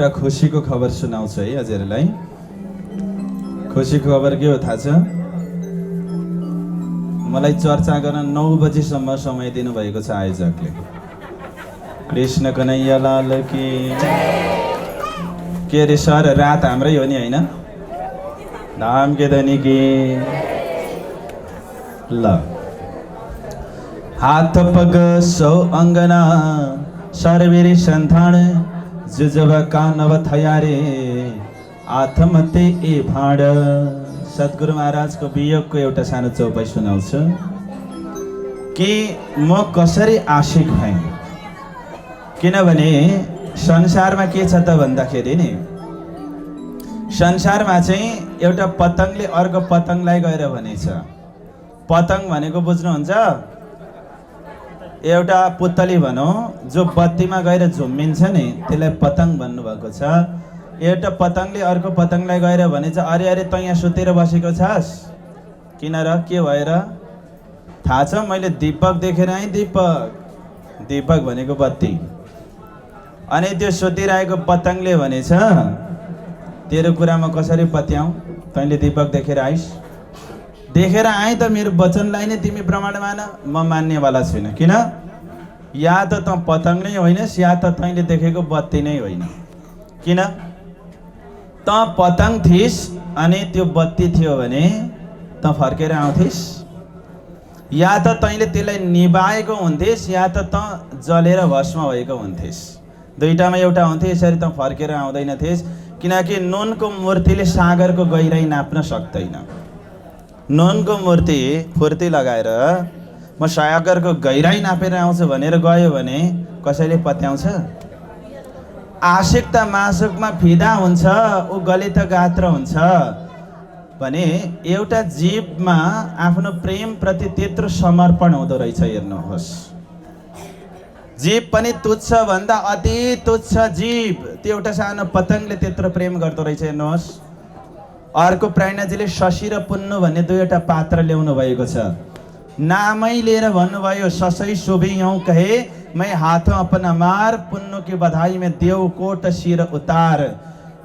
एउटा खुसीको खबर सुनाउँछु है हजुरलाई। खुसीको खबर के हो थाहा छ? मलाई चर्चा गर्न 9 बजीसम्म समय दिनुभएको छ आयोजकले। कृष्ण कन्हैया लाल की। के अरे सर, रात हाम्रै हो नि होइन? धाम के धनी की। ल हात पग सौ अङ्गना सर्वेरी सन्तान जुजब कानव थयारे आथमते ए भाँड। सद्गुरु महाराजको वियोगको एउटा सानो चौपाई सुनाउँछु कि म कसरी आशिक भएँ। किनभने संसारमा के छ त भन्दाखेरि नि, संसारमा चाहिँ एउटा पतङ्गले अर्को पतङ्गलाई गएर भनेछ। पतङ्ग भनेको बुझ्नुहुन्छ? एउटा पुतली भनौँ जो बत्तीमा गएर झुम्मिन्छ नि, त्यसलाई पतङ्ग भन्नुभएको छ। एउटा पतङ्गले अर्को पतङ्गलाई गएर भनेछ, अरे अरे तँ यहाँ सुतेर बसेको छस् किन र, के भएर? थाहा छ, मैले दीपक देखेर आएँ। दीपक दीपक भनेको बत्ती। अनि त्यो सुतिरहेको पतङ्गले भनेछ, तेरो कुरामा कसरी पत्याउँ? तैँले दीपक देखेर आइस्। देखेर आएँ त मेरो वचनलाई नै तिमी प्रमाण मान। म मान्नेवाला छुइनँ। किन? या त तँ पतङ्ग नै होइनस्, या त तैँले देखेको बत्ती नै होइन। किन? तँ पतङ्ग थिइस् अनि त्यो बत्ती थियो भने तँ फर्केर आउँथिस्, या त तैँले त्यसलाई निभाएको हुन्थिस्, या त तँ जलेर भस्म भएको हुन्थिस्। दुईटामा एउटा हुन्थ्यो। यसरी तँ फर्केर आउँदैन थिइस्, किनकि नुनको मूर्तिले सागरको गहिराई नाप्न सक्दैन। नुनको मूर्ति फुर्ती लगाएर म सागरको गहिराई नापेर आउँछु भनेर गयो भने कसैले पत्याउँछ? आशिक त मासुकमा फिदा हुन्छ, ऊ गलित गात्र हुन्छ भने एउटा जीवमा आफ्नो प्रेम प्रति त्यत्रो समर्पण हुँदो रहेछ। हेर्नुहोस्, जीव पनि तुच्छ भन्दा अति तुच्छ जीव, त्यो एउटा सानो पतङ्गले त्यत्रो प्रेम गर्दो रहेछ। हेर्नुहोस्, अर्को प्राणजीले शशी र पुन्नु भन्ने दुईवटा पात्र ल्याउनु भएको छ। नामै लिएर भन्नुभयो, ससै शोभियौँ कहे मैं हाथों अपना मार, पुन्नु की बधाई में देव कोट शिर उतार।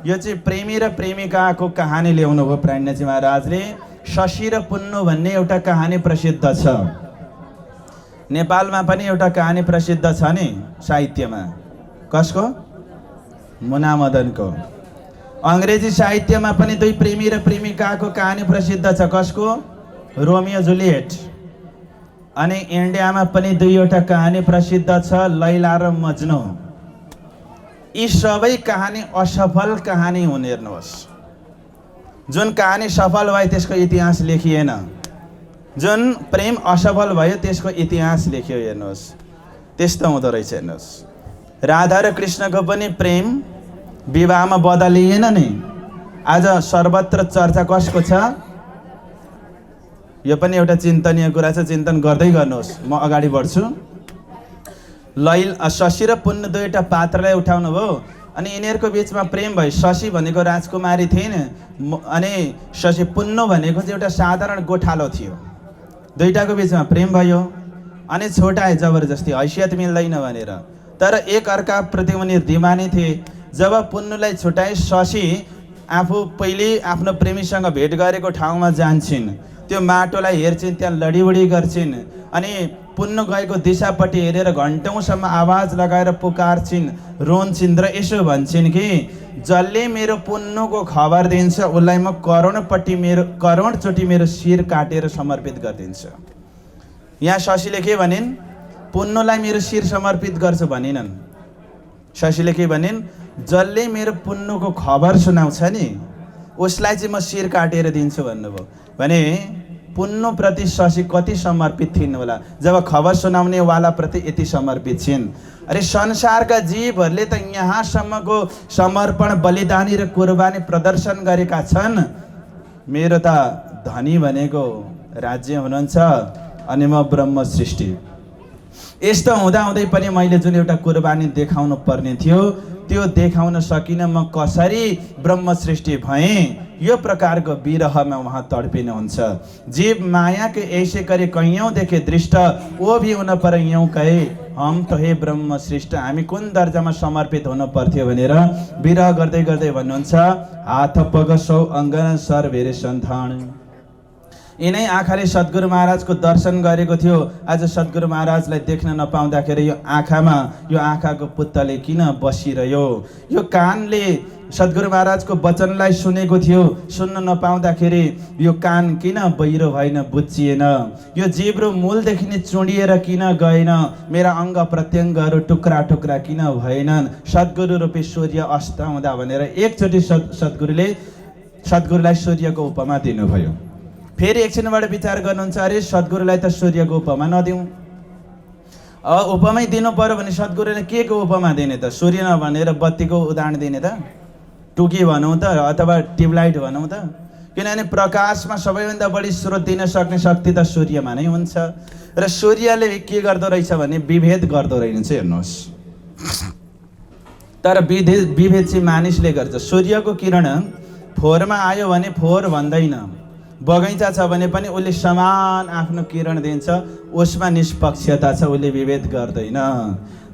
यो चाहिँ प्रेमी र प्रेमिकाको कहानी ल्याउनु भयो प्राणजी महाराजले। शशी र पुन्नु भन्ने एउटा कहानी प्रसिद्ध छ। नेपालमा पनि एउटा कहानी प्रसिद्ध छ नि साहित्यमा। कसको? मुना मदनको। अङ्ग्रेजी साहित्यमा पनि दुई प्रेमी र प्रेमिकाको कहानी प्रसिद्ध छ। कसको? Romeo Juliet. अनि इन्डियामा पनि दुईवटा कहानी प्रसिद्ध छ, लैला र मज्नु। यी सबै कहानी असफल कहानी हुन्। हेर्नुहोस्, जुन कहानी सफल भयो त्यसको इतिहास लेखिएन, जुन प्रेम असफल भयो त्यसको इतिहास लेखियो। हेर्नुहोस्, त्यस्तो हुँदो रहेछ। हेर्नुहोस्, राधा र कृष्णको पनि प्रेम विवाहमा बदलिएन नि। आज सर्वत्र चर्चा कसको छ? यो पनि एउटा चिन्तनीय कुरा छ, चिन्तन गर्दै गर्नुहोस्। म अगाडि बढ्छु। शशी र पुन्नु दुईवटा पात्रलाई उठाउनु भयो अनि यिनीहरूको बिचमा प्रेम भयो। शशी भनेको राजकुमारी थिइन् अनि शशी पुन्नु भनेको चाहिँ एउटा साधारण गोठालो थियो। दुईटाको बिचमा प्रेम भयो अनि छोटाए जबरजस्ती, हैसियत मिल्दैन भनेर। तर एक अर्काप्रति उनी दिवानी थिए। जब पुन्नुलाई छुटाए, शशी आफू पहिले आफ्नो प्रेमीसँग भेट गरेको ठाउँमा जान्छन्, त्यो माटोलाई हेर्छिन्, त्यहाँ लडीबडी गर्छिन् अनि पुन्नु गएको दिशापट्टि हेरेर घन्टौँसम्म आवाज लगाएर पुकारछिन्, रोन्छिन् र यसो भन्छन् कि जसले मेरो पुन्नुको खबर दिन्छ उसलाई म करोडचोटि मेरो शिर काटेर समर्पित गरिदिन्छु। यहाँ शशीले के भनिन्? पुन्नुलाई मेरो शिर समर्पित गर्छु भनिनन्। शशीले के भनिन्? जसले मेरो पुन्नुको खबर सुनाउँछ नि उसलाई चाहिँ म शिर काटेर दिन्छु भन्नुभयो। भने पुन्नुप्रति शशी कति समर्पित थिइन् होला जब खबर सुनाउने वालाप्रति यति समर्पित छिन्। अरे संसारका जीवहरूले त यहाँसम्मको समर्पण, बलिदानी र कुर्बानी प्रदर्शन गरेका छन्। मेरो त धनी भनेको राज्य हुनुहुन्छ अनि म ब्रह्म सृष्टि। यस्तो हुँदाहुँदै पनि मैले जुन एउटा कुर्बानी देखाउनु पर्ने थियो त्यो देखाउन सकिनँ। म कसरी ब्रह्म सृष्टि भएँ यो प्रकारको विरहमा उहाँ तडपिनुहुन्छ। जीव माया के ऐसे करे कैयौं देखे दृष्ट, वो भी हुन पर यूं कहे हम तो हे ब्रह्म सृष्ट। हामी कुन दर्जामा समर्पित हुनु पर्थ्यो भनेर विरह गर्दै गर्दै भन्नुहुन्छ, हात पगसौ अङ्गन सर भेरे सन्तान। यिनै आँखाले सद्गुरु महाराजको दर्शन गरेको थियो। आज सद्गुरु महाराजलाई देख्न नपाउँदाखेरि यो आँखामा यो आँखाको पुत्तले किन बसिरह्यो? यो कानले सद्गुरु महाराजको वचनलाई सुनेको थियो, सुन्न नपाउँदाखेरि यो कान किन बहिरो भएन, बुच्चिएन? यो जिब्रो मूलदेखि नै चुडिएर किन गएन? मेरा अङ्ग प्रत्यङ्गहरू टुक्रा टुक्रा किन भएनन्? सद्गुरु रूपी सूर्य अस्त हुँदा भनेर एकचोटि सद्गुरुलाई सूर्यको उपमा दिनुभयो। फेरि एकछिनबाट विचार गर्नुहुन्छ, अरे सद्गुरुलाई त सूर्यको उपमा नदिउँ, उपमै दिनु पर्यो भने सद्गुरुले के को उपमा दिने त? सूर्य नभनेर बत्तीको उदाहरण दिने त? टुकी भनौँ त अथवा ट्युबलाइट भनौँ त? किनभने प्रकाशमा सबैभन्दा बढी स्रोत दिन सक्ने शक्ति त सूर्यमा नै हुन्छ। र सूर्यले के गर्दो रहेछ भने विभेद गर्दो रहेछ। हेर्नुहोस्, तर विभेद चाहिँ मानिसले गर्छ। सूर्यको किरण फोहोरमा आयो भने फोहोर भन्दैन, बगैँचा छ भने पनि उसले समान आफ्नो किरण दिन्छ, उसमा निष्पक्षता छ, उसले विभेद गर्दैन।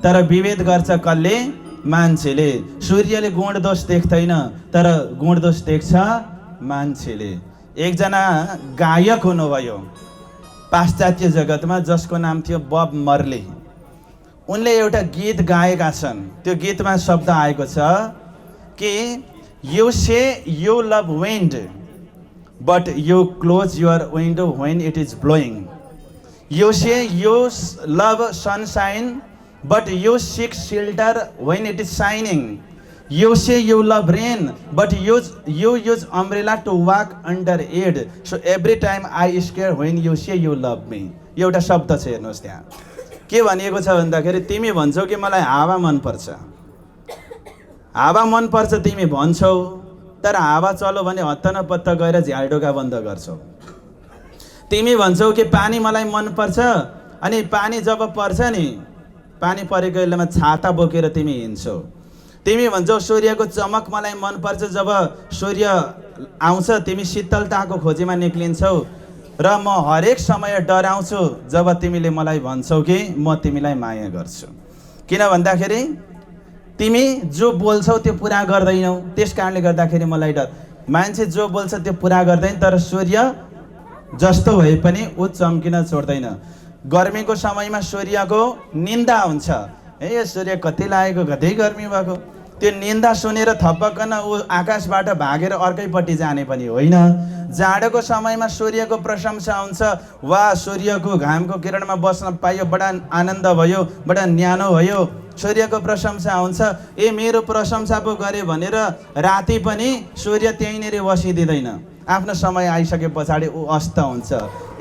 तर विभेद गर्छ कसले? मान्छेले। सूर्यले गुण दोष देख्दैन, तर गुण दोष देख्छ मान्छेले। एकजना गायक हुनुभयो पाश्चात्य जगतमा, जसको नाम थियो बब मर्ले। उनले एउटा गीत गाएका छन्। त्यो गीतमा शब्द आएको छ कि you say you love wind but you close your window when it is blowing. You say you love sunshine, but you seek shelter when it is shining. You say you love rain, but you use umbrella to walk under it. So every time I scare when you say you love me. एउटा शब्द छ, हेर्नुहोस् त्यहाँ के भनिएको छ भन्दाखेरि, तिमी भन्छौ कि मलाई हावा मनपर्छ, हावा मनपर्छ तिमी भन्छौ, तर हावा चलो भने हत्त न पत्त गएर झ्यालडोका बन्द गर्छौ। तिमी भन्छौ कि पानी मलाई मनपर्छ, अनि पानी जब पर्छ नि, पानी परेको बेलामा छाता बोकेर तिमी हिँड्छौ। तिमी भन्छौ सूर्यको चमक मलाई मनपर्छ, जब सूर्य आउँछ तिमी शीतलताको खोजीमा निक्लिन्छौ। र म हरेक समय डराउँछु जब तिमीले मलाई भन्छौ कि म तिमीलाई माया गर्छु। किन भन्दाखेरि तिमी जो बोल्छौ त्यो पुरा गर्दैनौ, त्यस कारणले गर्दाखेरि मलाई डर। मान्छे जो बोल्छ त्यो पुरा गर्दैन, तर सूर्य जस्तो भए पनि ऊ चम्किन छोड्दैन। गर्मीको समयमा सूर्यको निन्दा हुन्छ, ए यो सूर्य कति लागेको, कति गर्मी भएको। त्यो निन्दा सुनेर थपक्कन ऊ आकाशबाट भागेर अर्कैपट्टि जाने पनि होइन। जाडोको समयमा सूर्यको प्रशंसा हुन्छ, वा सूर्यको घामको किरणमा बस्न पाइयो, बडा आनन्द भयो, बडा न्यानो भयो। सूर्यको प्रशंसा हुन्छ, ए मेरो प्रशंसा पो गरे भनेर राति पनि सूर्य त्यहीँनिर बसिदिँदैन, आफ्नो समय आइसके पछाडि ऊ अस्त हुन्छ।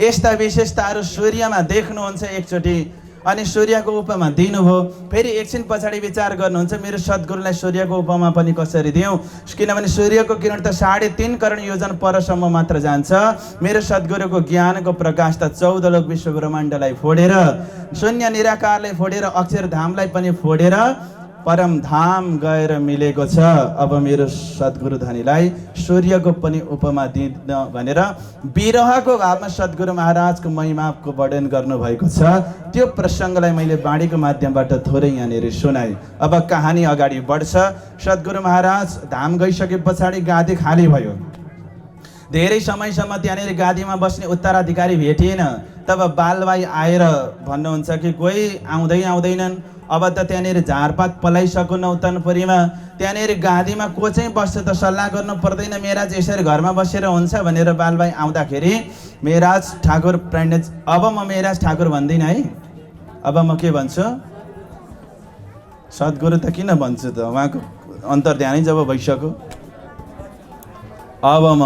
यस्ता विशेषताहरू सूर्यमा देख्नुहुन्छ एकचोटि, अनि सूर्यको उपमा दिनुभयो। फेरि एकछिन पछाडि विचार गर्नुहुन्छ, मेरो सद्गुरुलाई सूर्यको उपमा पनि कसरी दिउँ? किनभने सूर्यको किरण त 3.5 करोड योजन परसम्म मात्र जान्छ। मेरो सद्गुरुको ज्ञानको प्रकाश त 14 लोक विश्व ब्रह्माण्डलाई फोडेर, शून्य निराकारलाई फोडेर, अक्षरधामलाई पनि फोडेर परम धाम गएर मिलेको छ। अब मेरो सद्गुरु धनीलाई सूर्यको पनि उपमा दिन भनेर विरहको भावमा सद्गुरु महाराजको महिमाको वर्णन गर्नुभएको छ। त्यो प्रसङ्गलाई मैले बाणीको माध्यमबाट थोरै यहाँनिर सुनाएँ। अब कहानी अगाडि बढ्छ। सद्गुरु महाराज धाम गइसके पछाडि गादी खाली भयो। धेरै समयसम्म त्यहाँनिर गादीमा बस्ने उत्तराधिकारी भेटिएन। तब बालभाइ आएर भन्नुहुन्छ कि कोही आउँदैनन्, अब त त्यहाँनिर झारपात पलाइसक्यो नौतनपुरीमा, त्यहाँनिर गादीमा को चाहिँ बस्छ त सल्लाह गर्नु पर्दैन, मेराज यसरी घरमा बसेर हुन्छ भनेर बालभाइ आउँदाखेरि मेराज ठाकुर प्रणेज, अब म मेराज ठाकुर भन्दिनँ है, अब म के भन्छु? सद्गुरु त किन भन्छु त, उहाँको अन्तर्ध्यानै जब भइसक्यो, अब म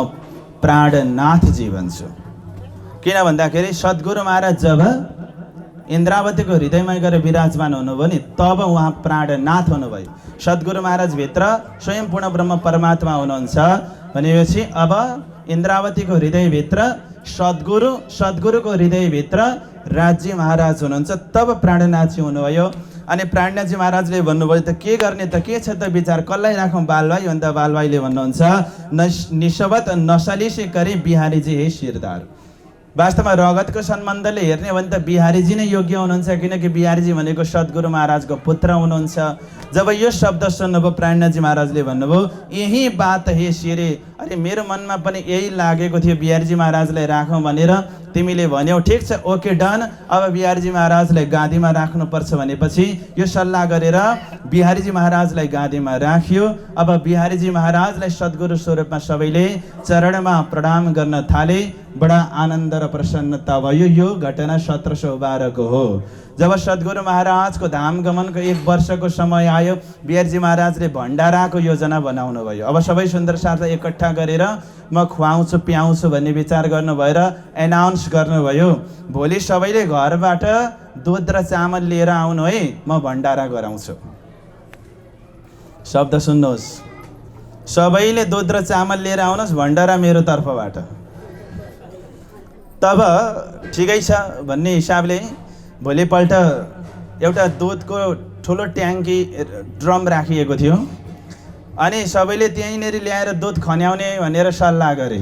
प्राणनाथजी भन्छु। किन भन्दाखेरि सद्गुरु महाराज जब इन्द्रावतीको हृदयमा गएर विराजमान हुनुभयो नि, तब उहाँ प्राणनाथ हुनुभयो। सद्गुरु महाराज भित्र स्वयं पूर्ण ब्रह्म परमात्मा हुनुहुन्छ भनेपछि अब इन्द्रावतीको हृदयभित्र सद्गुरुको हृदयभित्र राज्य महाराज हुनुहुन्छ, तब प्राणनाथजी हुनुभयो। अनि प्राणनाथजी महाराजले भन्नुभयो त के गर्ने त के छ त विचार कसलाई राखौँ बालभाइ अन्त बालभाइले भन्नुहुन्छ निशबत नसलिसे करी बिहारीजी हे शिरदार। वास्तवमा रगतको सम्बन्धले हेर्ने भने त बिहारीजी नै योग्य हुनुहुन्छ, किनकि बिहारीजी भनेको सद्गुरु महाराजको पुत्र हुनुहुन्छ। जब यो शब्द सुन्नुभयो प्राणनाथजी महाराजले भन्नुभयो यही बात हे शिरे, अरे मेरो मनमा पनि यही लागेको थियो बिहारीजी महाराजलाई राखौँ भनेर, तिमीले भन्यौ ठिक छ ओके डन। अब बिहारीजी महाराजलाई गादीमा राख्नुपर्छ भनेपछि यो सल्लाह गरेर बिहारीजी महाराजलाई गादीमा राखियो। अब बिहारीजी महाराजलाई सद्गुरु स्वरूपमा सबैले चरणमा प्रणाम गर्न थाले। बडा आनन्द र प्रसन्नता भयो। यो घटना 1712 को हो। जब सद्गुरु महाराजको धाम गमनको 1 वर्षको समय आयो, बिहारीजी महाराजले भण्डाराको योजना बनाउनु भयो। अब सबै सुन्दर साथलाई एकट्ठा गरेर म खुवाउँछु पियाउँछु भन्ने विचार गर्नु भएर एनाउन्स गर्नुभयो, भोलि सबैले घरबाट दुध र चामल लिएर आउनु है, म भण्डारा गराउँछु। शब्द सुन्नुहोस्, सबैले दुध र चामल लिएर आउनुहोस्, भण्डारा मेरो तर्फबाट। तब ठिकै छ भन्ने हिसाबले भोलिपल्ट एउटा दुधको ठुलो ट्याङ्की ड्रम राखिएको थियो अनि सबैले त्यहीँनिर ल्याएर दुध खन्याउने भनेर सल्लाह गरे।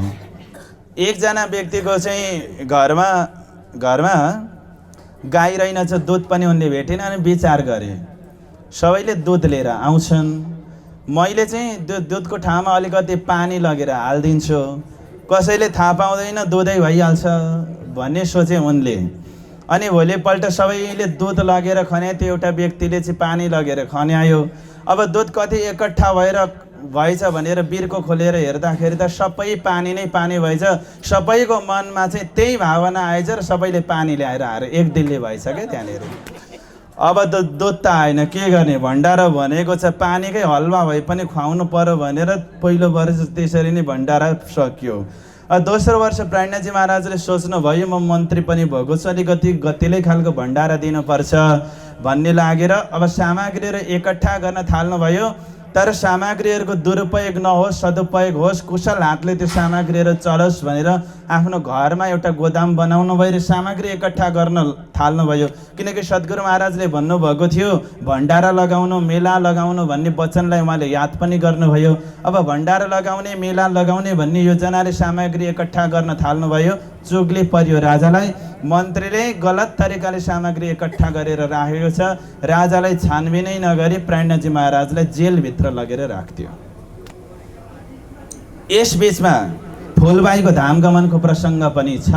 एकजना व्यक्तिको चाहिँ घरमा गाई रहेनछ, दुध पनि उनले भेटेन अनि विचार गरे सबैले दुध लिएर आउँछन्, मैले चाहिँ दुधको ठाउँमा अलिकति पानी लगेर हालिदिन्छु, कसैले थाहा पाउँदैन दुधै भइहाल्छ भन्ने सोचे उनले। अनि भोलिपल्ट सबैले दुध लगेर खन्याए, त्यो एउटा व्यक्तिले चाहिँ पानी लगेर खन्यायो। अब दुध कति एकट्ठा भएछ भनेर बिर्को खोलेर हेर्दाखेरि त सबै पानी नै पानी भएछ। सबैको मनमा चाहिँ त्यही भावना आएछ र सबैले पानी ल्याएर आएर एक दिनले भएछ क्या त्यहाँनिर। अब त दुध त आएन, के गर्ने, भण्डारा भनेको छ पानीकै हलवा भए पनि खुवाउनु पर्यो भनेर पहिलो वर्ष त्यसरी नै भण्डारा सकियो। दोस्रो वर्ष प्राणनाथजी महाराजले सोच्नुभयो म मन्त्री पनि भएको छु, अलिकति गतिलै खालको भण्डारा दिनुपर्छ भन्ने लागेर अब सामग्रीहरू एकट्ठा गर्न थाल्नुभयो। तर सामग्रीहरूको दुरुपयोग नहोस्, सदुपयोग होस्, कुशल हातले त्यो सामग्रीहरू चलोस् भनेर आफ्नो घरमा एउटा गोदाम बनाउनु भयो र सामग्री एकट्ठा गर्न थाल्नुभयो। किनकि सद्गुरु महाराजले भन्नुभएको थियो भण्डारा लगाउनु मेला लगाउनु भन्ने वचनलाई उहाँले याद पनि गर्नुभयो। अब भण्डारा लगाउने मेला लगाउने भन्ने योजनाले सामग्री एकट्ठा गर्न थाल्नुभयो। चुगली पर्यो राजालाई, मन्त्रीले गलत तरिकाले सामग्री एकट्ठा गरेर राखेको छ। राजालाई छानबिनै नगरी प्राणनाथजी महाराजलाई जेलभित्र लगेर राख्थ्यो। यस बीचमा फुलबाईको धामगमनको प्रसङ्ग पनि छ,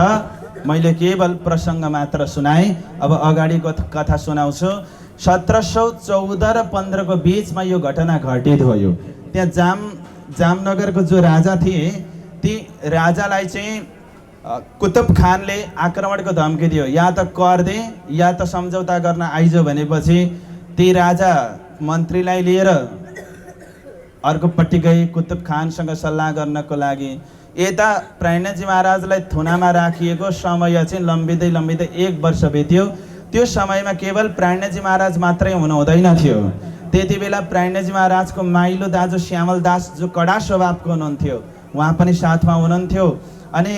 मैले केवल प्रसङ्ग मात्र सुनाएँ। अब अगाडिको कथा सुनाउँछु। 1714 र 15 को बीचमा यो घटना घटित भयो। त्यहाँ जामनगरको जो राजा थिए ती राजालाई चाहिँ कुतुब खानले आक्रमणको धम्की दियो, या त कर दे या त सम्झौता गर्न आइजो भनेपछि ती राजा मन्त्रीलाई लिएर अर्कोपट्टि गए कुतुब खानसँग सल्लाह गर्नको लागि। यता प्राणनाथजी महाराजलाई थुनामा राखिएको समय चाहिँ लम्बिँदै 1 वर्ष बित्यो। त्यो समयमा केवल प्राणनाथजी महाराज मात्रै हुनु हुँदैन थियो। त्यति बेला प्राणनाथजी महाराजको माइलो दाजु श्यामल दास जो कडा स्वभावको हुनुहुन्थ्यो उहाँ पनि साथमा हुनुहुन्थ्यो। अनि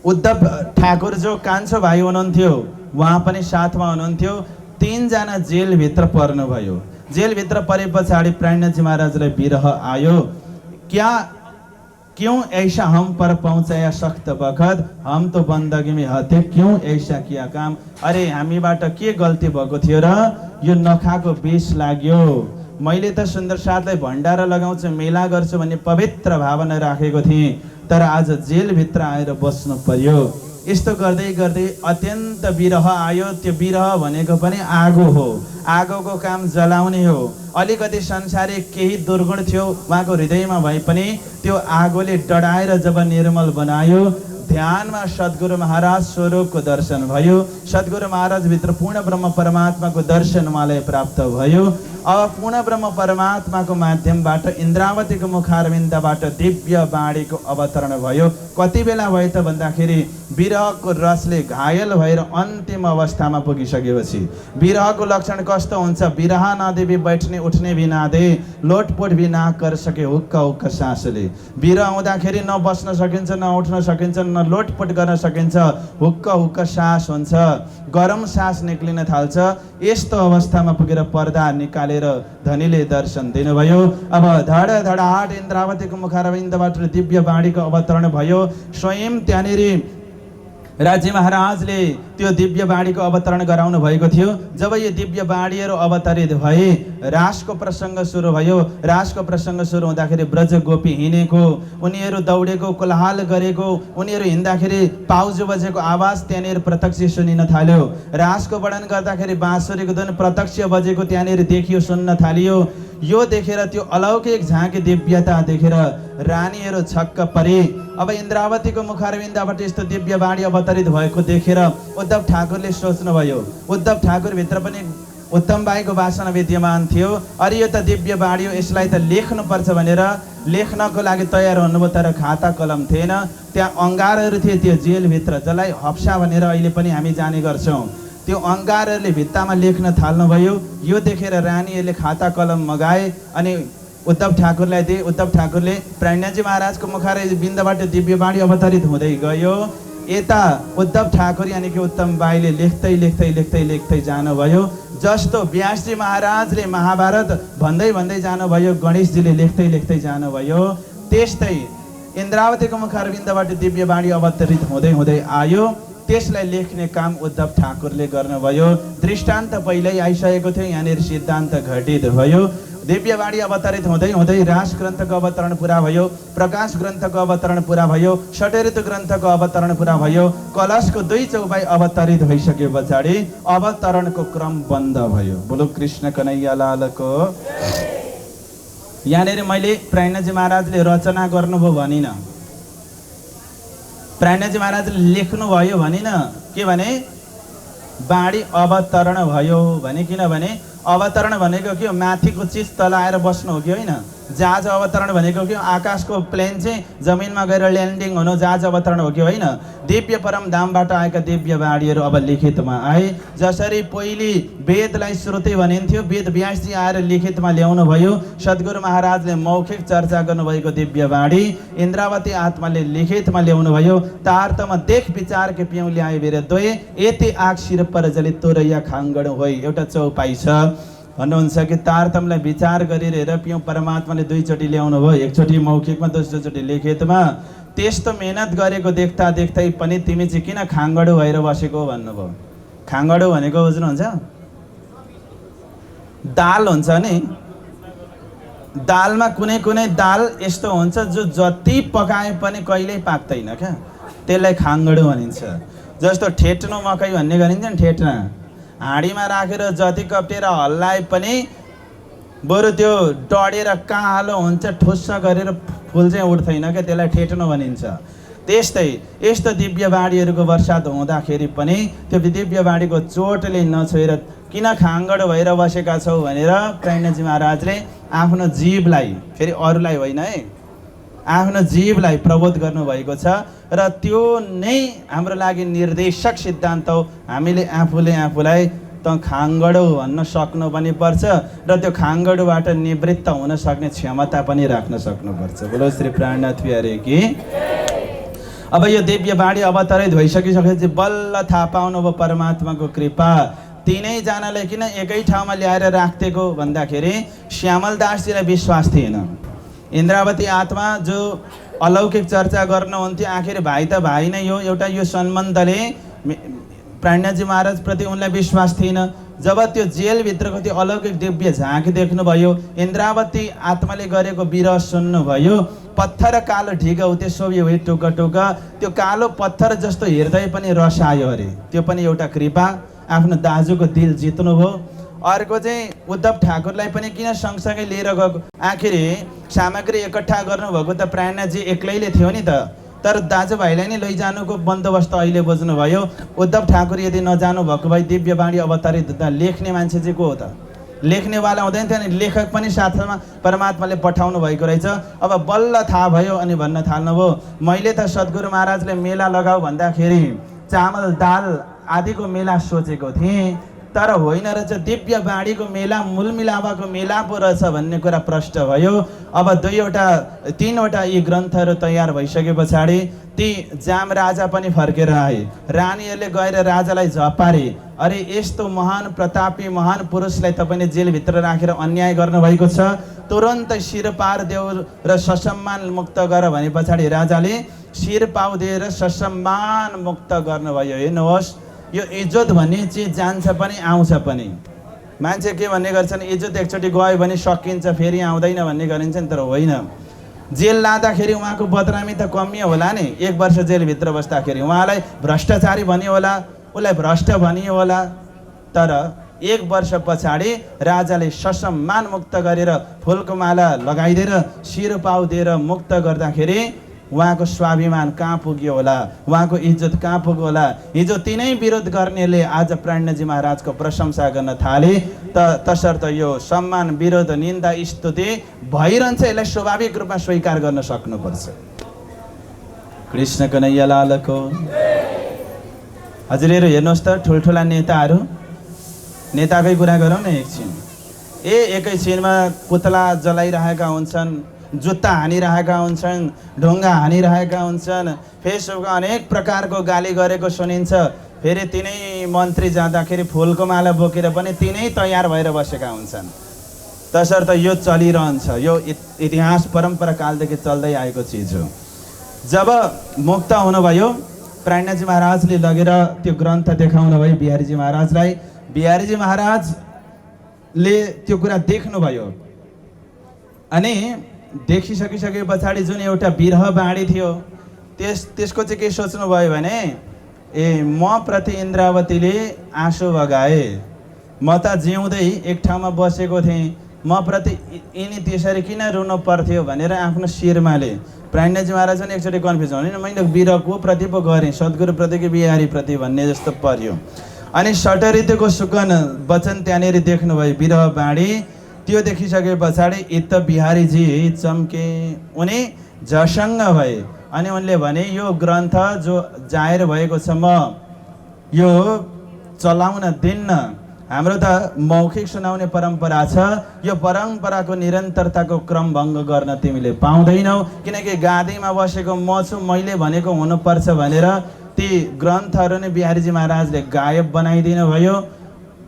उद्धव ठाकुर जो कान्छो भाइ हुनुहुन्थ्यो उहाँ पनि साथमा हुनुहुन्थ्यो। 3 जना जेलभित्र पर्नुभयो। जेलभित्र परे पछाडि प्राणनाथजी महाराजलाई विरह आयो। क्यों ऐसा हम पर पहुँचाया सख्त बखत, हम तो बन्दगी में हते, क्यों ऐसा किया काम। अरे हामीबाट के गल्ती भएको थियो र यो नखाको विष लाग्यो। मैले त सुन्दर साथलाई भण्डारा लगाउँछु मेला गर्छु भन्ने पवित्र भावना राखेको थिएँ, तर आज जेलभित्र आएर बस्नु पर्यो। यस्तो गर्दै गर्दै अत्यन्त विरह आयो। त्यो विरह भनेको पनि आगो हो, आगोको काम जलाउने हो। अलिकति संसारिक केही दुर्गुण थियो उहाँको हृदयमा भए पनि त्यो आगोले डढाएर जब निर्मल बनायो, ध्यानमा सद्गुरु महाराज स्वरूपको दर्शन भयो। सद्गुरु महाराज भित्र पूर्ण ब्रह्म परमात्माको दर्शन उहाँलाई प्राप्त भयो। अब पूर्ण ब्रह्म परमात्माको माध्यमबाट इन्द्रावतीको मुखारविन्दबाट दिव्य बाणीको अवतरण भयो। कति बेला भयो त भन्दाखेरि विरहको रसले घायल भएर अन्तिम अवस्थामा पुगिसकेपछि। विरहको लक्षण कस्तो हुन्छ? विरह नदेवी बैठने उठ्ने बिना दे, लोटपोट भी ना कर सके हुक्का हुक्का सासले। विरह हुँदाखेरि न बस्न सकिन्छ, न उठ्न सकिन्छ, न गर्न लोटपोट गर्न सकिन्छ। हुक्क हुक्क सास हुन्छ, गरम सास निक्लिन थाल्छ। यस्तो अवस्थामा पुगेर पर्दा निकालेर धनीले दर्शन दिनुभयो। अब धड धडाट इन्द्रावतीको मुखारविन्दबाट दिव्य वाणीको अवतरण भयो। स्वयं त्यहाँनिर राज्य महाराजले त्यो दिव्य वाणीको अवतरण गराउनु भएको थियो। जब यो दिव्य वाणीहरू अवतरित भए रासको प्रसङ्ग सुरु भयो। रासको प्रसङ्ग सुरु हुँदाखेरि ब्रज गोपी हिँडेको, उनीहरू दौडेको, कोलाहल गरेको, उनीहरू हिँड्दाखेरि पाउजो बजेको आवाज त्यहाँनिर प्रत्यक्ष सुनिन थाल्यो। रासको वर्णन गर्दाखेरि बाँसुरीको धुन प्रत्यक्ष बजेको त्यहाँनिर देखियो, सुन्न थालियो। यो देखेर त्यो अलौकिक झाँकी दिव्यता देखेर रानीहरू छक्क परे। अब इन्द्रावतीको मुखारविन्दबाट यस्तो दिव्य वाणी अवतरित भएको देखेर उद्धव ठाकुरले सोच्नुभयो। उद्धव ठाकुर भित्र पनि उत्तम बाईको वासना विद्यमान थियो। अरे यो त दिव्य वाणी हो, यसलाई त लेख्नुपर्छ भनेर लेख्नको लागि तयार हुनुभयो। तर खाता कलम थिएन। त्यहाँ अङ्गारहरू थिए त्यो जेलभित्र, जसलाई हप्सा भनेर अहिले पनि हामी जाने गर्छौँ। त्यो अङ्गारहरूले भित्तामा लेख्न थाल्नुभयो। यो देखेर रानीहरूले खाता कलम मगाए अनि उद्धव ठाकुरलाई दिए। उद्धव ठाकुरले प्राज्ञजी महाराजको मुखारविन्दबाट दिव्य वाणी अवतरित हुँदै गयो। यता उद्धव ठाकुर यानि कि उत्तम बाईले लेख्दै लेख्दै लेख्दै लेख्दै जानुभयो। जस्तो व्यासजी महाराजले महाभारत भन्दै भन्दै जानुभयो, गणेशजीले लेख्दै लेख्दै जानुभयो। त्यस्तै इन्द्रावतीको मुखारविन्दबाट दिव्य वाणी अवतरित हुँदै हुँदै आयो। त्यसलाई लेख्ने काम उद्धव ठाकुरले गर्नुभयो। दृष्टान्त पहिल्यै आइसकेको थियो, यहाँनिर सिद्धान्त घटित भयो। दिव्य वाणी अवतरित हुँदै हुँदै रास ग्रन्थको अवतरण पुरा भयो, प्रकाश ग्रन्थको अवतरण पुरा भयो, षट्ऋतु ग्रन्थको अवतरण पुरा भयो। कलशको 2 चौपाई अवतरित भइसके पछाडि अवतरणको क्रम बन्द भयो। बोलो कृष्ण कन्हैया लालको। यहाँनिर मैले प्राज्ञजी महाराजले रचना गर्नुभयो भनिन, प्राज्ञजी महाराजले लेख्नुभयो भनिन। के भने वाणी अवतरण भयो भने, किनभने अवतरण भनेको के हो, माथिको चिज तल आएर बस्नु हो कि होइन। जहाज अवतरण भनेको के हो, आकाशको प्लेन चाहिँ जमिनमा गएर ल्यान्डिङ हुनु, जहाज अवतरण हो कि होइन। दिव्य परम धामबाट आएका दिव्य वाणीहरू अब लिखितमा आए। जसरी पहिले वेदलाई श्रुति भनिन्थ्यो, वेद व्यासजी आएर लिखितमा ल्याउनु भयो। सद्गुरु महाराजले मौखिक चर्चा गर्नुभएको दिव्य वाणी इन्द्रावती आत्माले लिखितमा ल्याउनु भयो। तारतम देख विचार के पिउँ ल्याए बेर दोए, यति आग शिर पर जले तोरैया खाङ्गड होइ। एउटा चौपाई छ, भन्नुहुन्छ कि तारतमलाई विचार गरिरहेर पिउँ परमात्माले 2 चोटि ल्याउनु भयो, एकचोटि मौखिकमा, दोस्रोचोटि लिखितमा। त्यस्तो मेहनत गरेको देख्दा देख्दै पनि तिमी चाहिँ किन खाङ्गडो भएर बसेको भन्नुभयो। खाङ्गडो भनेको बुझ्नुहुन्छ, दाल हुन्छ नि, दालमा कुनै कुनै दाल यस्तो हुन्छ जो जति पकाए पनि कहिल्यै पाक्दैन क्या, त्यसलाई खाङ्गडो भनिन्छ। जस्तो ठेट्नो मकै भन्ने गरिन्छ नि, ठेट्ना हाँडीमा राखेर जति कप्टेर हल्लाए पनि बरु त्यो डढेर कालो हुन्छ, ठुस्स गरेर फुल चाहिँ उठ्दैन क्या, त्यसलाई ठेट्नो भनिन्छ। त्यस्तै यस्तो दिव्य वाणीहरूको वर्षात हुँदाखेरि पनि त्यो दिव्य वाणीको चोटले नछोएर किन खाङ्गड भएर बसेका छौ भनेर प्राज्ञजी महाराजले आफ्नो जीवलाई, फेरि अरूलाई होइन है, आफ्नो जीवलाई प्रबोध गर्नुभएको छ। र त्यो नै हाम्रो लागि निर्देशक सिद्धान्त हो। हामीले आफूले आफूलाई त खाङ्गडो भन्न सक्नु पनि पर्छ र त्यो खाङ्गडोबाट निवृत्त हुन सक्ने क्षमता पनि राख्न सक्नुपर्छ। बोलो श्री प्राणनाथ बिहारी की। अब यो दिव्य वाणी अवतरित भइसकिसकेपछि बल्ल थाहा पाउनुभयो परमात्माको कृपा। तीनैजनालाई किन एकै ठाउँमा ल्याएर राखिदिएको भन्दाखेरि श्यामल दासजीलाई विश्वास थिएन। इन्द्रावती आत्मा जो अलौकिक चर्चा गर्नुहुन्थ्यो, आखिर भाइ त भाइ नै हो, एउटा यो सम्बन्धले प्राज्ञजी महाराज प्रति उनलाई विश्वास थिएन। जब त्यो जेलभित्रको त्यो अलौकिक दिव्य झाँकी देख्नुभयो, इन्द्रावती आत्माले गरेको विरह सुन्नुभयो, पत्थर कालो ढिगा उते सोभियो है टुक टुक, त्यो कालो पत्थर जस्तो हृदय पनि रस आयो अरे। त्यो पनि एउटा कृपा, आफ्नो दाजुको दिल जित्नुभयो। अर्को चाहिँ उद्धव ठाकुरलाई पनि किन सँगसँगै लिएर गएको, आखिर सामग्री एकट्ठा गर्नुभएको त प्राज्ञजी एक्लैले थियो नि त, तर दाजुभाइलाई नै लैजानुको बन्दोबस्त अहिले बुझ्नुभयो। उद्धव ठाकुर यदि नजानु भएको भए दिव्य वाणी अवतरित हुँदा लेख्ने मान्छे चाहिँ को हो त, लेख्नेवाला हुँदैन थियो नि, लेखक पनि साथमा परमात्माले पठाउनु भएको रहेछ। अब बल्ल थाहा भयो अनि भन्न थाल्नुभयो, मैले त सद्गुरु महाराजले मेला लगाऊ भन्दाखेरि चामल दाल आदिको मेला सोचेको थिएँ, तर होइन रहेछ, दिव्य वाणीको मेला, मूल मिलावाको मेला पो रहेछ भन्ने कुरा प्रष्ट भयो। अब 2-3वटा यी ग्रन्थहरू तयार भइसके पछाडि ती जाम राजा पनि फर्केर आए। रानीहरूले गएर राजालाई झपारे, अरे यस्तो महान प्रतापी महान पुरुषलाई तपाईँले जेलभित्र राखेर अन्याय गर्नुभएको छ, तुरन्तै शिर पारिदेऊ र ससम्मान मुक्त गर भने पछाडि राजाले शिर पाउदिएर ससम्मान मुक्त गर्नुभयो। हेर्नुहोस्, यो इज्जत भन्ने चिज जान्छ पनि आउँछ पनि। मान्छे के भन्ने गर्छन्, इज्जत एकचोटि गयो भने सकिन्छ, फेरि आउँदैन भन्ने गरिन्छ नि, तर होइन। जेल लाँदाखेरि उहाँको बदनामी त कमियो होला नि। 1 वर्ष जेलभित्र बस्दाखेरि उहाँलाई भ्रष्टाचारी भनियो होला, उसलाई भ्रष्ट भनियो होला, तर 1 वर्ष पछाडि राजाले ससम्मान मुक्त गरेर फुलको माला लगाइदिएर शिर पाउदिएर मुक्त गर्दाखेरि उहाँको स्वाभिमान कहाँ पुग्यो होला, उहाँको इज्जत कहाँ पुग्यो होला। हिजो तिनै विरोध गर्नेले आज प्राणजी महाराजको प्रशंसा गर्न थाले, तसर्थ यो सम्मान विरोध निन्दा स्तुति भइरहन्छ, यसलाई स्वाभाविक रूपमा स्वीकार गर्न सक्नुपर्छ। कृष्ण कन्हैया लालको। हजुरहरू हेर्नुहोस् त, ठुल्ठुला नेताकै कुरा गरौँ न एकछिन। एकैछिनमा पुतला जलाइरहेका हुन्छन्, जुत्ता हानिरहेका हुन्छन्, ढुङ्गा हानिरहेका हुन्छन्, फेसबुकमा अनेक प्रकारको गाली गरेको सुनिन्छ। फेरि तिनै मन्त्री जाँदाखेरि फुलको माला बोकेर पनि तिनै तयार भएर बसेका हुन्छन्। तसर्थ यो चलिरहन्छ, यो इतिहास परम्परा कालदेखि चल्दै आएको चिज हो। जब मुक्त हुनुभयो, प्राणजी महाराजले लगेर त्यो ग्रन्थ देखाउनु भयो बिहारीजी महाराजलाई। बिहारीजी महाराजले त्यो कुरा देख्नुभयो अनि देखिसकिसके पछाडि जुन एउटा बिरह बाणी थियो, त्यसको चाहिँ के सोच्नुभयो भने, म प्रति इन्द्रावतीले आँसु बगाए, म त जिउँदै एक ठाउँमा बसेको थिएँ, म प्रति यिनी त्यसरी किन रुनु पर्थ्यो भनेर आफ्नो शिरमाले। प्राणजी महाराज पनि एकचोटि कन्फ्युज हुने, मैले बिरह को प्रति पो गरेँ, सद्गुरुप्रति कि बिहारी प्रति भन्ने जस्तो पर्यो। अनि सटरितेको सुकन वचन त्यहाँनिर देख्नुभयो, बिरह बाणी। त्यो देखिसके पछाडि इत बिहारीजी चम्के, उनी झसङ्ग भए। अनि उनले भने, यो ग्रन्थ जो जाहेर भएको छ, म यो चलाउन दिन्न। हाम्रो त मौखिक सुनाउने परम्परा छ, यो परम्पराको निरन्तरताको क्रम भङ्ग गर्न तिमीले पाउँदैनौ, किनकि गादीमा बसेको म छु, मैले भनेको हुनुपर्छ भनेर ती ग्रन्थहरू नै बिहारीजी महाराजले गायब बनाइदिनु भयो।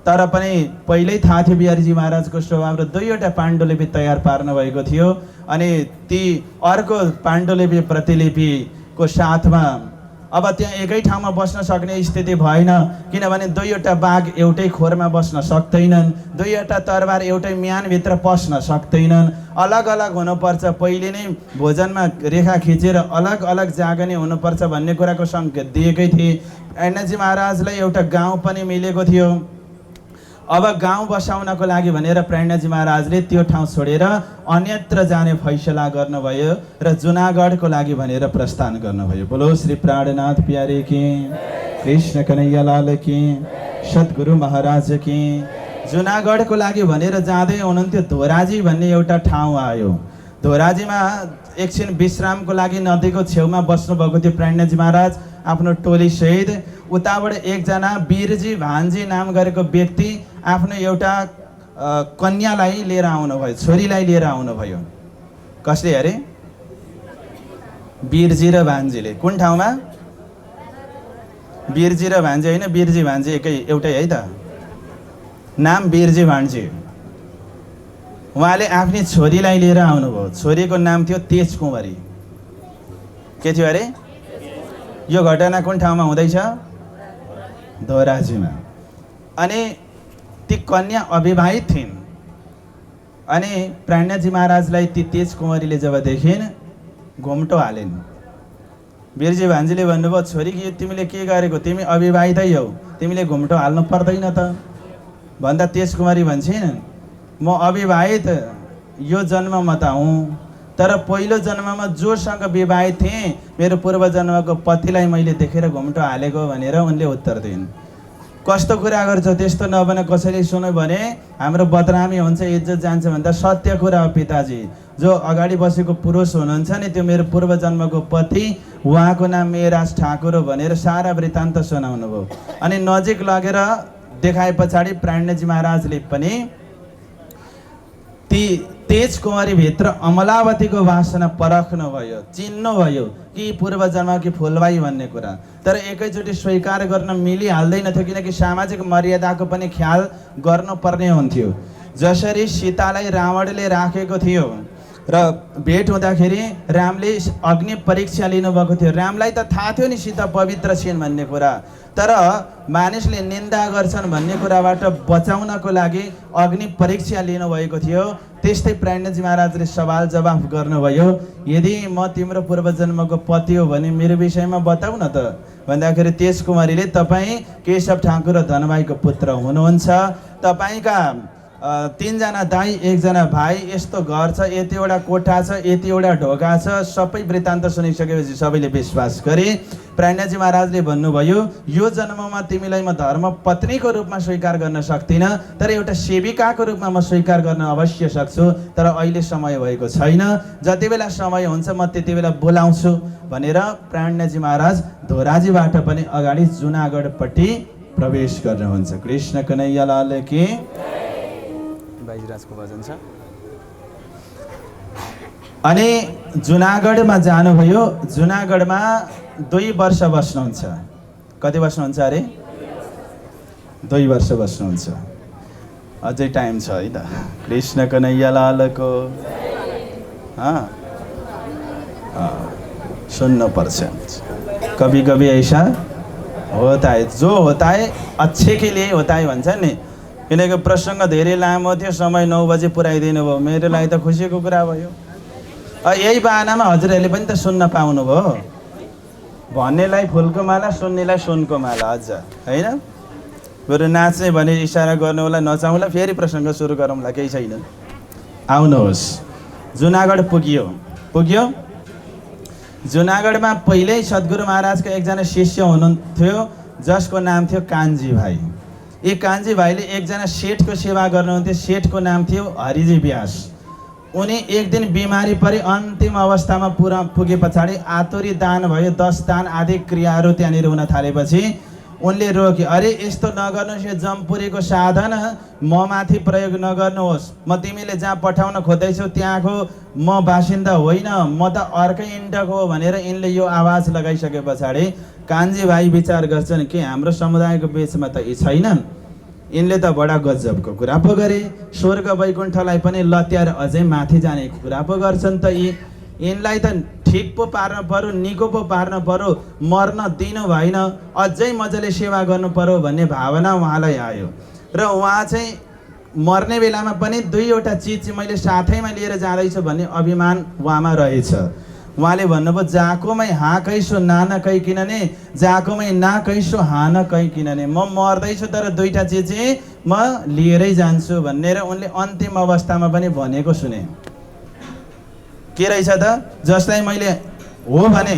तर पनि पहिल्यै थाहा थियो बिहारीजी महाराजको स्वभाव र 2वटा पाण्डुलिपि तयार पार्नु भएको थियो। अनि ती अर्को पाण्डुलिपि प्रतिलिपिको साथमा अब त्यहाँ एकै ठाउँमा बस्न सक्ने स्थिति भएन, किनभने 2वटा बाघ एउटै खोरमा बस्न सक्दैनन्, 2वटा तरबार एउटै म्यानभित्र पस्न सक्दैनन्, अलग अलग हुनुपर्छ। पहिले नै भोजनमा रेखा खिचेर अलग अलग जागने हुनुपर्छ भन्ने कुराको सङ्केत दिएकै थिए। प्राणजी महाराजलाई एउटा गाउँ पनि मिलेको थियो। अब गाउँ बसाउनको लागि भनेर प्राणजी महाराजले त्यो ठाउँ छोडेर अन्यत्र जाने फैसला गर्नुभयो र जुनागढको लागि भनेर प्रस्थान गर्नुभयो। बोलो श्री प्राणनाथ प्यारे की, कृष्ण कन्हैया लाल की, सद्गुरु महाराज की। जुनागढको लागि भनेर जाँदै हुनुहुन्थ्यो, धोराजी भन्ने एउटा ठाउँ आयो। धोराजीमा एकछिन विश्रामको लागि नदीको छेउमा बस्नुभएको थियो प्राणजी महाराज आफ्नो टोली सहित। उताबाट एकजना वीरजी भान्जी नाम गरेको व्यक्ति आफ्नो एउटा कन्यालाई लिएर आउनुभयो, छोरीलाई लिएर आउनुभयो। कसले अरे? वीरजी र भान्जीले। कुन ठाउँमा? वीरजी र भान्जी होइन, वीरजी भान्जी एउटै है त, नाम वीरजी भान्जी। उहाँले आफ्नी छोरीलाई लिएर आउनुभयो। छोरीको नाम थियो तेज कुँवरी। के थियो अरे? यो घटना कुन ठाउँमा हुँदैछ? धोराजीमा। अनि ती कन्या अविवाहित थिइन्। अनि प्राणजी महाराजलाई ती तेज कुँवरीले जब देखिन्, घुम्टो हालिन्। वीरजी भान्जीले भन्नुभयो, छोरी कि तिमीले के गरेको? तिमी अविवाहितै हौ, तिमीले घुम्टो हाल्नु पर्दैन त भन्दा तेज कुँवरी भन्छन्, म अविवाहित यो जन्ममा त हुँ, तर पहिलो जन्ममा जोसँग विवाहित थिएँ मेरो पूर्व जन्मको पतिलाई मैले देखेर घुम्टो हालेको भनेर उनले उत्तर दिइन्। कस्तो कुरा गर्छ? त्यस्तो नभने कसैले सुन्यो भने हाम्रो बदनामी हुन्छ, इज्जत जान्छ भन्दा सत्य कुरा हो पिताजी। जो अगाडि बसेको पुरुष हुनुहुन्छ नि, त्यो मेरो पूर्व जन्मको पति, उहाँको नाम मेराज ठाकुर हो भनेर सारा वृत्तान्त सुनाउनु भयो। अनि नजिक लगेर देखाए पछाडि प्राणजी महाराजले पनि ती तेज कुमारीभित्र अमलावतीको वासना परख्नुभयो, चिन्नुभयो कि पूर्व जन्म कि फुलबाई भन्ने कुरा। तर एकैचोटि स्वीकार गर्न मिलिहाल्दैन थियो, किनकि सामाजिक मर्यादाको पनि ख्याल गर्नुपर्ने हुन्थ्यो। जसरी सीतालाई रावणले राखेको थियो र भेट हुँदाखेरि रामले अग्नि परीक्षा लिनुभएको थियो। रामलाई त थाहा थियो नि सीता पवित्र छिन् भन्ने कुरा, तर मानिसले निन्दा गर्छन् भन्ने कुराबाट बचाउनको लागि अग्नि परीक्षा लिनुभएको थियो। त्यस्तै प्राणजी महाराजले सवाल जवाफ गर्नुभयो, यदि म तिम्रो पूर्वजन्मको पति हो भने मेरो विषयमा बताउ न त भन्दाखेरि तेज कुमारीले तपाईँ केशव ठाकुर र धनभाइको पुत्र हुनुहुन्छ, तपाईँका 3 जना दाइ 1 जना भाइ, यस्तो घर छ, यतिवटा कोठा छ, यतिवटा ढोका छ, सबै वृत्तान्त सुनिसकेपछि सबैले विश्वास गरे। प्राणजी महाराजले भन्नुभयो, यो जन्ममा तिमीलाई म धर्म पत्नीको रूपमा स्वीकार गर्न सक्दिनँ, तर एउटा सेविकाको रूपमा म स्वीकार गर्न अवश्य सक्छु, तर अहिले समय भएको छैन, जति बेला समय हुन्छ म त्यति बेला बोलाउँछु भनेर प्राणजी महाराज धोराजीबाट पनि अगाडि जुनागढपट्टि प्रवेश गर्नुहुन्छ। कृष्ण कन्हैया लाल की बाइजराजको भजन छ। अनि जुनागढमा जानुभयो। जुनागढमा 2 वर्ष बस्नुहुन्छ। कति बस्नुहुन्छ अरे? 2 वर्ष बस्नुहुन्छ। अझै टाइम छ है त। कृष्ण कन्हैया लालको सुन्नु पर्छ। कभी कभी ऐसा होता है, जो होता है अच्छे के लिए होता है भन्छ नि। किनकि प्रसङ्ग धेरै लामो थियो, समय 9 बजे पुऱ्याइदिनु भयो, मेरो लागि त खुसीको कुरा भयो। यही बाहनामा हजुरहरूले पनि त सुन्न पाउनुभयो। भन्नेलाई फुलको माला, सुन्नेलाई सुनको माला, अझ होइन। बरु नाच्ने भने इसारा गर्नु होला, नचाउँला, फेरि प्रसङ्ग सुरु गरौँला, केही छैन। आउनुहोस्। जुनागढ पुग्यो। जुनागढमा पहिल्यै सद्गुरु महाराजको एकजना शिष्य हुनुहुन्थ्यो, जसको नाम थियो कान्छी भाइ। यी कान्छी भाइले एकजना सेठको सेवा गर्नुहुन्थ्यो, सेठको नाम थियो हरिजी व्यास। उनी एक दिन बिमारी परि अन्तिम अवस्थामा पुगे पछाडि आतुरी दान भयो, 10 दान आदि क्रियाहरू त्यहाँनिर हुन थालेपछि उनले रोके, अरे यस्तो नगर्नुहोस्, यो जमपुरीको साधन म माथि प्रयोग नगर्नुहोस्, म तिमीले जहाँ पठाउन खोज्दैछौ त्यहाँको म बासिन्दा होइन, म त अर्कै इन्टक हो भनेर यिनले यो आवाज लगाइसके पछाडि कान्छी भाइ विचार गर्छन् कि हाम्रो समुदायको बिचमा त यी छैनन्। यिनले त बडा गजबको कुरा पो गरे, स्वर्ग वैकुण्ठलाई पनि लत्याएर अझै माथि जाने कुरा पो गर्छन् त यी। यिनलाई त ठिक पो पार्न पर्यो, निको पो पार्न पर्यो, मर्न दिनु भएन, अझै मजाले सेवा गर्नु पर्यो भन्ने भावना उहाँलाई आयो। र उहाँ चाहिँ मर्ने बेलामा पनि 2वटा चिज मैले साथैमा लिएर जाँदैछु भन्ने अभिमान उहाँमा रहेछ। उहाँले भन्नुभयो, जाकोमै हाँ कैसो ना न कै किनने, जाकोमै ना कैसो हाँ न कै किनने, म मर्दैछु तर 2टा चिज चाहिँ म लिएरै जान्छु भनेर उनले अन्तिम अवस्थामा पनि भनेको सुने। के रहेछ त? जसलाई मैले हो भने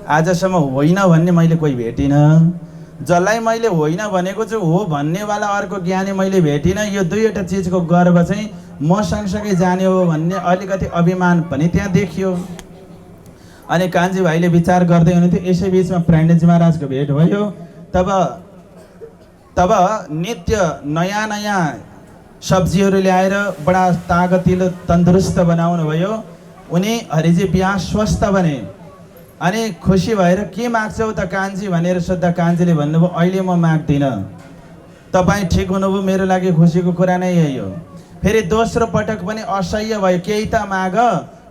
आजसम्म होइन भन्ने मैले कोही भेटिनँ, जसलाई मैले होइन भनेको छु हो भन्नेवाला अर्को ज्ञानी मैले भेटिनँ। यो 2वटा चिजको गर्व चाहिँ म सँगसँगै जाने हो भन्ने अलिकति अभिमान पनि त्यहाँ देखियो। अनि कान्छी भाइले विचार गर्दै हुनुहुन्थ्यो। यसै बिचमा प्राणजी महाराजको भेट भयो। तब नित्य नयाँ नयाँ सब्जीहरू ल्याएर बडा तागतिलो तन्दुरुस्त बनाउनु भयो। उनी हरिजी व्यास स्वस्थ बने। अनि खुसी भएर के माग्छौ त कान्छी भनेर सोद्धा कान्छीले भन्नुभयो, अहिले म माग्दिनँ, तपाईँ ठिक हुनुभयो, मेरो लागि खुसीको कुरा नै यही हो। फेरि दोस्रो पटक पनि असह्य भयो, केही त माग,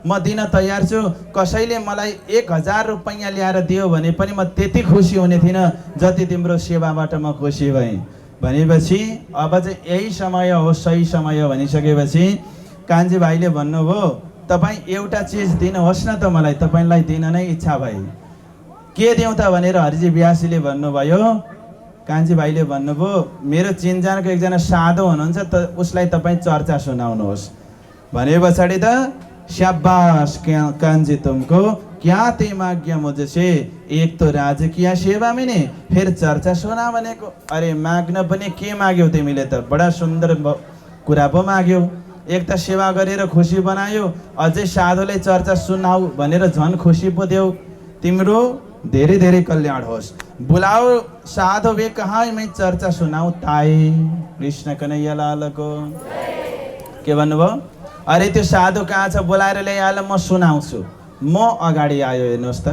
म दिन तयार छु, कसैले मलाई 1000 रुपैयाँ ल्याएर दियो भने पनि म त्यति खुसी हुने थिइनँ जति तिम्रो सेवाबाट म खुसी भएँ भनेपछि अब चाहिँ यही समय हो, सही समय हो भनिसकेपछि कान्छी भाइले भन्नुभयो, तपाईँ एउटा चिज दिनुहोस् न त मलाई, तपाईँलाई दिन नै इच्छा भए। के दिउँ त भनेर हरिजी व्यासीले भन्नुभयो। कान्छी भाइले भन्नुभयो, मेरो चिनजानको एकजना साधु हुनुहुन्छ त, उसलाई तपाईँ चर्चा सुनाउनुहोस् भने पछाडि त शाबाश कान्छी तुमको क्या ते माग्या मुझसे, एक तो राजकीय सेवा में ने फिर चर्चा सुना भनेको। अरे माग्न पनि के माग्यौ तिमीले त, बडा सुन्दर कुरा पो माग्यौ। एक त सेवा गरेर खुसी बनायो, अझै साधुलाई चर्चा सुनाऊ भनेर झन् खुसी पो देऊ। तिम्रो धेरै धेरै कल्याण होस्, बुलाओ साधु वे कहाँ मैं चर्चा सुनाऊ ताई। कृष्ण कन्हैया लाल को के भन्नुभयो? अरे त्यो साधु कहाँ छ बोलाएर ल्याइहाल म सुनाउँछु। म अगाडि आयो हेर्नुहोस् त।